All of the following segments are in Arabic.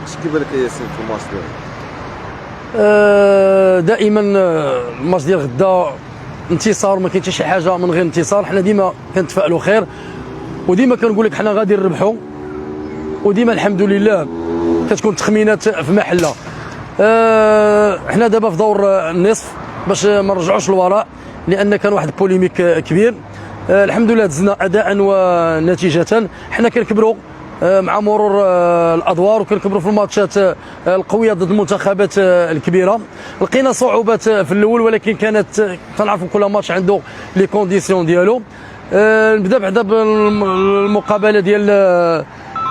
اش كيبان لك ياسين في الماتش ديالك؟ دائما الماتش ديال غدا انتصار، ما كاين حتى شي حاجه من غير انتصار. حنا ديما كنتفائلوا خير، وديما كنقول لك حنا غادي نربحوا، وديما الحمد لله كتكون تخمينات في محلها. حنا دابا في دور النصف باش ما نرجعوش للوراء، لان كان واحد بوليميك كبير. الحمد لله دزنا اداء ونتيجه. حنا كنكبروا مع مرور الادوار، وكنكبروا في الماتشات القويه ضد المنتخبات الكبيره. لقينا صعوبات في الاول، ولكن كانت كنعرفوا كل ماتش عنده لي كونديسيون ديالو. نبدا بعدا بالمقابله ديال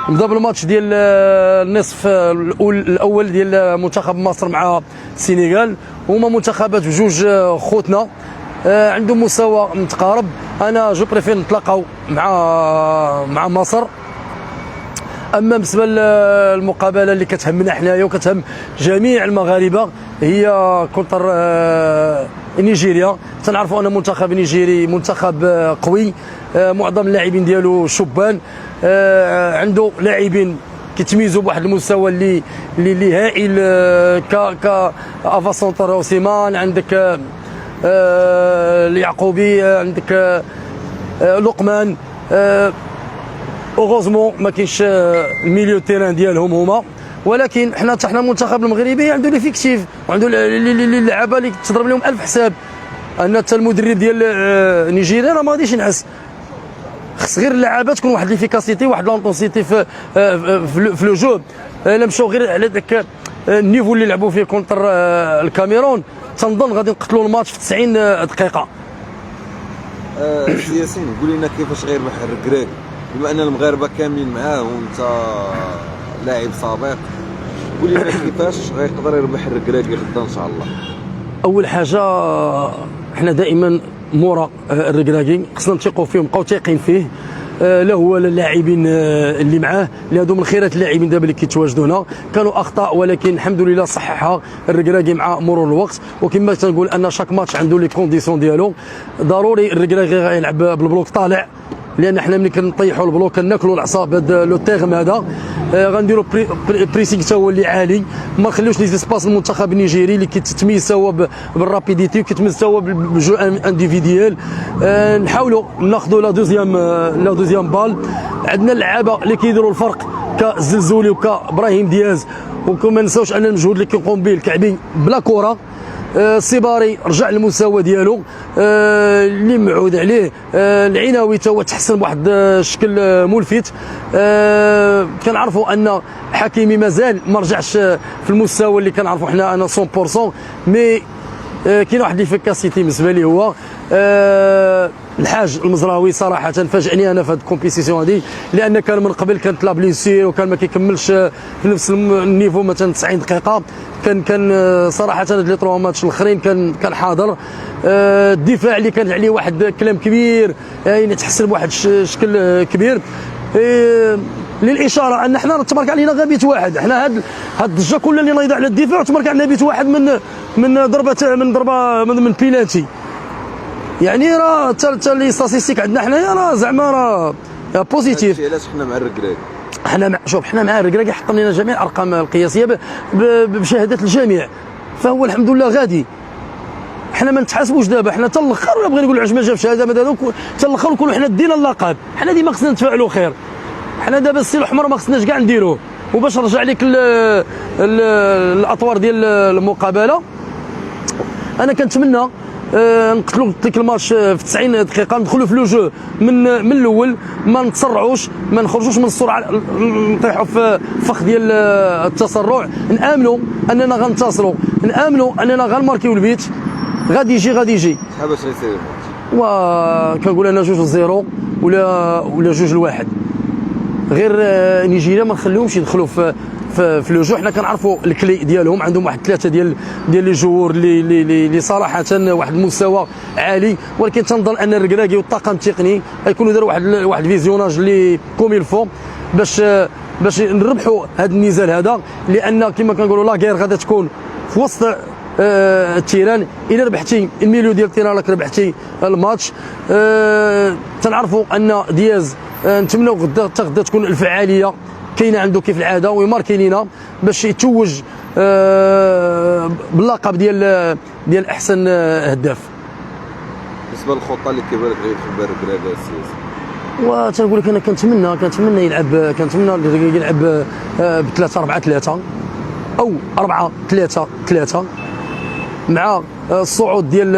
نبدا بالماتش ديال النصف الاول ديال منتخب مصر مع السنغال. هما منتخبات بجوج خوتنا، عندهم مستوى متقارب. انا جو بريفير نتلاقاو مع مصر. اما بالنسبه للمقابله اللي كتهمنا حنايا وكتهم جميع المغاربه هي كونتر نيجيريا. تنعرفوا ان المنتخب النيجيري منتخب قوي، معظم اللاعبين ديالو شبان، عنده لاعبين كيتميزوا بواحد المستوى اللي هائل، ك افا سونتر اوسيمان، عندك اليعقوبي، عندك لقمان. اوغوزمون ما كاينش الميليو تيران ديالهم هما، ولكن حنا المنتخب المغربي عنده ليفيكتيف وعنده اللعابه اللي تضرب لهم 1000 حساب. ان حتى المدرب ديال نيجيريا راه ما غاديش ينعس، خص غير اللعابه تكون واحد ليفيكاسيتي، واحد لونطونسيتي في لو جو. الا مشاو غير على ذاك النيفو اللي لعبوا فيه كونتر الكاميرون، تنظن غادي نقتلوا الماتش في 90 دقيقه. سي ياسين، قول لنا كيفاش غيربح الركراك، بما ان المغاربه كاملين معاه وانت لاعب سابق. قول لنا كيفاش غيقدر يربح الركراكي غدا ان شاء الله. اول حاجه احنا دائما مورا الركراكي خصنا نثقوا فيه ونبقاو تايقين فيه، لا هو لا اللاعبين اللي معاه، اللي هادو من خيرات اللاعبين دابا اللي كيتواجدوا هنا. كانوا اخطاء ولكن الحمد لله صححها الركراكي مع مرور الوقت. وكما تنقول ان شاك ماتش عنده لي كونديسيون ديالو. ضروري الركراكي غيلعب بالبلوك طالع، لان حنا ملي كنطيحوا البلوك كناكلوا العصا بهذا لو تيرم هذا. غنديروا بريسينغ حتى هو اللي عالي، ما نخليوش لي سباس المنتخب النيجيري اللي كيتميز هو بالرابيديتي وكيتميز هو بالجو انديفيديال. نحاولوا ناخذوا لا دوزيام بال. عندنا اللعابه اللي كيديروا الفرق كالزلزولي وكابراهيم دياز، وما نساوش ان المجهود اللي كيقوم به الكعبي بلا كره. السيباري رجع للمستوى ديالو اللي معود عليه. العناوي تا هو تحسن بواحد الشكل ملفت. كنعرفوا ان حكيمي مازال ما رجعش في المستوى اللي كنعرفوا حنا انا 100%، مي كاين واحد ليفيكاسيتي بالنسبه لي هو الحاج المزراوي. صراحه فاجئني انا في هذه الكومبيتيسيون هذه، لان كان من قبل كانت لا بليسير وكان ما كيكملش في نفس النيفو مثلا 90 دقيقه. كان صراحه هاد لي 3 ماتش الاخرين كان حاضر. الدفاع اللي كان عليه واحد كلام كبير، يعني تحسن بواحد الشكل كبير. للاشاره ان حنا تبارك علينا غير بيت واحد. حنا هاد الضجه كلها اللي نايضه على الدفاع تبارك علينا بيت واحد من ضربه من بيلانتي. يعني راه حتى لي ستاتيستيك عندنا حنايا راه زعما راه بوزيتيف. علاش حنا مع الركراك؟ حنا مع الركراكي حطم لنا جميع الارقام القياسيه بشهاده الجميع، فهو الحمد لله غادي. حنا ما نتحاسبوش دابا، حنا حتى الاخر ولا بغى نقول عجمه جاب شهاده هذوك حتى الاخر نكونوا حنا دينا اللقب. حنا ديما خصنا نتفاعلوا خير. حنا دابا السيل الاحمر ما خصناش كاع نديروه. وباش نرجع لك الاطوار ديال المقابله، انا كنتمنى نقتلوا ديك الماتش في 90 دقيقه، ندخلوا في لو جو من الاول، ما نتسرعوش، ما نخرجوش من السرعه، نطيحوا في فخ ديال التسرع. نامنوا اننا غنتصلوا، نامنوا اننا غنماركيو البيت. غادي يجي شحال باش يصير الماتش؟ وكنقول انا 2-0 ولا 2-1. غير نيجيريا ما نخليهمش يدخلوا في لو جو. حنا كنعرفوا الكلي ديالهم، عندهم واحد 3 ديال لي جوور اللي صراحه واحد المستوى عالي. ولكن تنظن ان الركراكي والطاقم التقني غيكونوا داروا واحد فيزيوناج اللي كوم الفو باش نربحوا هذا النزال هذا. لان كما كنقولوا لا غير غادا تكون في وسط التيران. الا ربحتي الميليو ديال التيران راك ربحتي الماتش. تنعرفوا ان دياز نتمنوا غدا تكون الفعاليه كاينه عنده كيف العاده ويماركي لينا. باش يتوج باللقب ديال احسن هداف. بالنسبه للخطه اللي كيبان لك غير في الركراك السياسي، وتنقول لك انا كنتمنى يلعب ب 3-4-3 او 4-3-3 مع الصعود ديال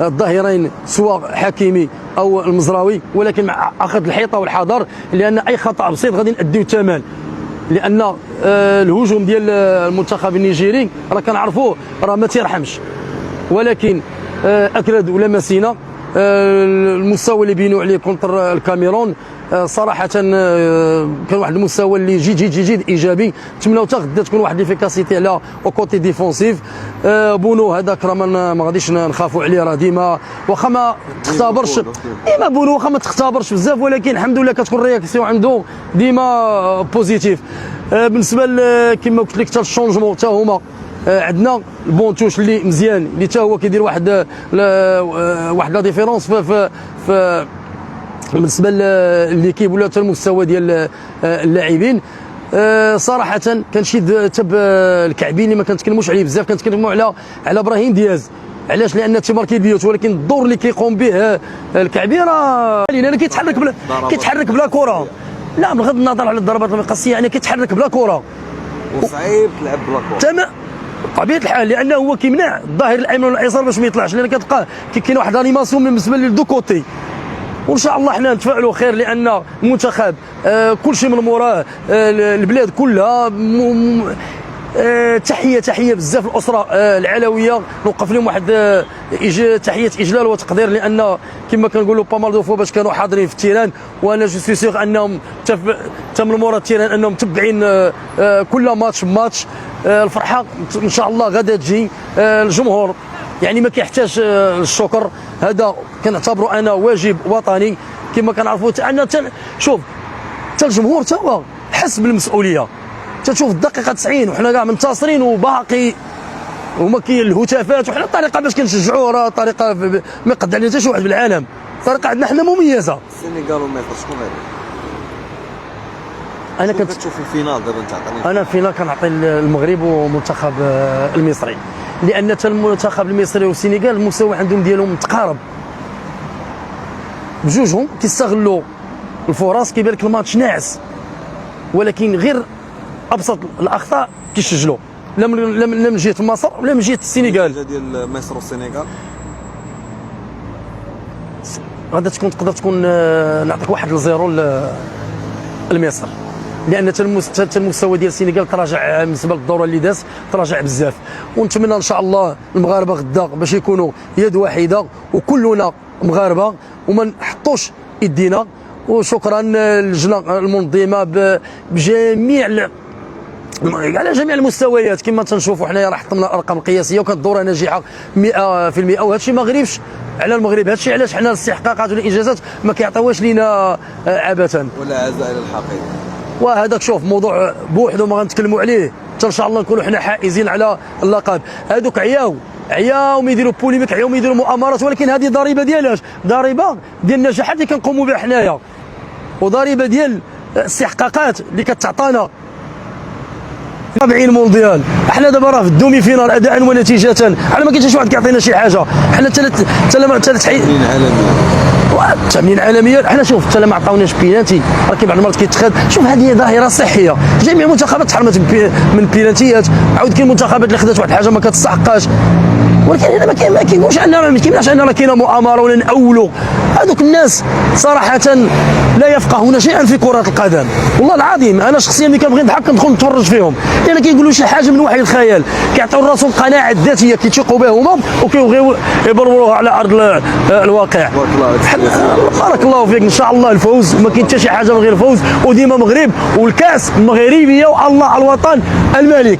الظهيرين سواء حكيمي او المزراوي، ولكن مع اخذ الحيطه والحذر، لان اي خطا بسيط غادي نأديو الثمن، لان الهجوم ديال المنتخب النيجيري راه كنعرفوه راه ما تيرحمش. ولكن اكرد ولا مسينا المستوى اللي بينوا عليه كونتر الكاميرون صراحه كان واحد المستوى اللي جد ايجابي. نتمناو حتى غدا تكون واحد ليفيكاسيتي على اوكوتي ديفونسيف. بونو هذاك راه ما غاديش نخافوا عليه، راه ديما واخا ما تختبرش ديما بونو واخا ما تختبرش بزاف، ولكن الحمد لله كتكون رياكسيون عنده ديما بوزيتيف. بالنسبه كما قلت لك حتى الشونجمون حتى هما عندنا البونتوش اللي مزيان اللي حتى هو كيدير واحد لا ديفيرونس في بالنسبه لليكيب ولا حتى المستوى ديال اللاعبين. صراحه كنشيد حتى الكعبي اللي ما كنتكلموش عليه بزاف، كنتكلموا على ابراهيم دياز. علاش؟ لان تيماركي البيوت، ولكن الدور اللي كيقوم به الكعبي راه لان كيتحرك بلا كره. لا بغض النظر على الضربات المقصيه، يعني كيتحرك بلا كره وصعيب تلعب بلا كره. تمام بطبيعه الحال، لانه هو كيمنع الظاهر الايمن والايسر باش ما يطلعش، لان كتلقى كاين واحد الانيماسيون بالنسبه لدو كوتي. وان شاء الله حنا نتفائلوا خير، لان المنتخب كل شيء من موراه، البلاد كلها تحيه بزاف الاسره العلويه، نوقف لهم واحد تحيه اجلال وتقدير، لان كما كنقولوا بامال دو فوا باش كانوا حاضرين في التيران، وانا جو سوي سيغ انهم تم المورا التيران انهم متبعين كل ماتش بماتش. الفرحه ان شاء الله غدا تجي. الجمهور يعني ما كيحتاج الشكر، هذا كنعتبره انا واجب وطني كما كنعرفوا. انا شوف حتى الجمهور حتى هو حس بالمسؤوليه. تشوف الدقيقه 90 وحنا كاع منتصرين وباقي وما كاين الهتافات، وحنا الطريقه باش كنشجعوه راه طريقه ما يقد عليها حتى شي واحد بالعالم، الطريقه عندنا حنا مميزه. السنغال ومصر شكون غير؟ انا كتشوف الفينال دابا انت عطيني. انا الفينال كنعطي المغرب ومنتخب المصري، لان حتى المنتخب المصري والسنغال المستوى عندهم ديالهم متقارب بجوجهم، كيستغلوا الفرص. كيبان لك الماتش ناعس، ولكن غير ابسط الاخطاء كيسجلوا، لا من جهه مصر ولا من جهه السنغال. ديال مصر والسنغال غادا تقدر تكون نعطيك 1-0 لمصر، لان حتى المستوى ديال السنغال تراجع بالنسبه للدوره اللي داز، تراجع بزاف. ونتمنى ان شاء الله المغاربه غدا باش يكونوا يد واحده وكلنا مغاربه وما نحطوش يدينا. وشكرا للجنه المنظمه بجميع على جميع المستويات. كما تنشوفوا حنايا راه حطمنا الارقام القياسيه وكانت الدوره ناجحه 100%، وهذا الشيء ما غريبش على المغرب. هذا الشيء علاش حنا الاستحقاقات والانجازات ما كيعطيوهاش لينا عبثا ولا عزاء الى الحقيقه. وهذاك شوف موضوع بوحدو ما غنتكلموا عليه، حتى ان شاء الله نكونوا حنا حائزين على اللقب. هذوك عياو ما يديروا بوليميك، عياو ما يديروا مؤامرات، ولكن هذه ضريبه ديالاش؟ ضريبه ديال النجاحات اللي كنقوموا بها حنايا، وضريبه ديال الاستحقاقات اللي كتعطانا 40 مونديال. احنا دابا راه في الدومي فينال اداء ونتيجه، احنا ما كاينش شي واحد كيعطينا شي حاجه. حنا ثلاث التامين عالميا. حنا شوف حتى ما عطاوناش بينالتي، راه بعض المرات كيتخذ. شوف هذه ظاهره صحيه، جميع المنتخبات تحرمت من بينالتيات، عاود كاين منتخبات اللي خدات واحد الحاجه ما كتستحقاش. ولكن هنا ما كيقولش عندنا، ما كيمنعش عندنا كاينه مؤامره ولا نأولوا. هذوك الناس صراحه لا يفقهون شيئا في كره القدم، والله العظيم. انا شخصيا ملي كنبغي نضحك كندخل نتفرج فيهم، لان كيقولوا شي حاجه من وحي الخيال، كيعطيو راسهم القناعه الذاتيه كيتيقوا بها هما وكيبغيو يبروروها على ارض الواقع. بارك الله فيك. ان شاء الله الفوز، ما كاين حتى شي حاجه من غير الفوز، وديما مغرب والكاس المغربيه والله على الوطن الملك.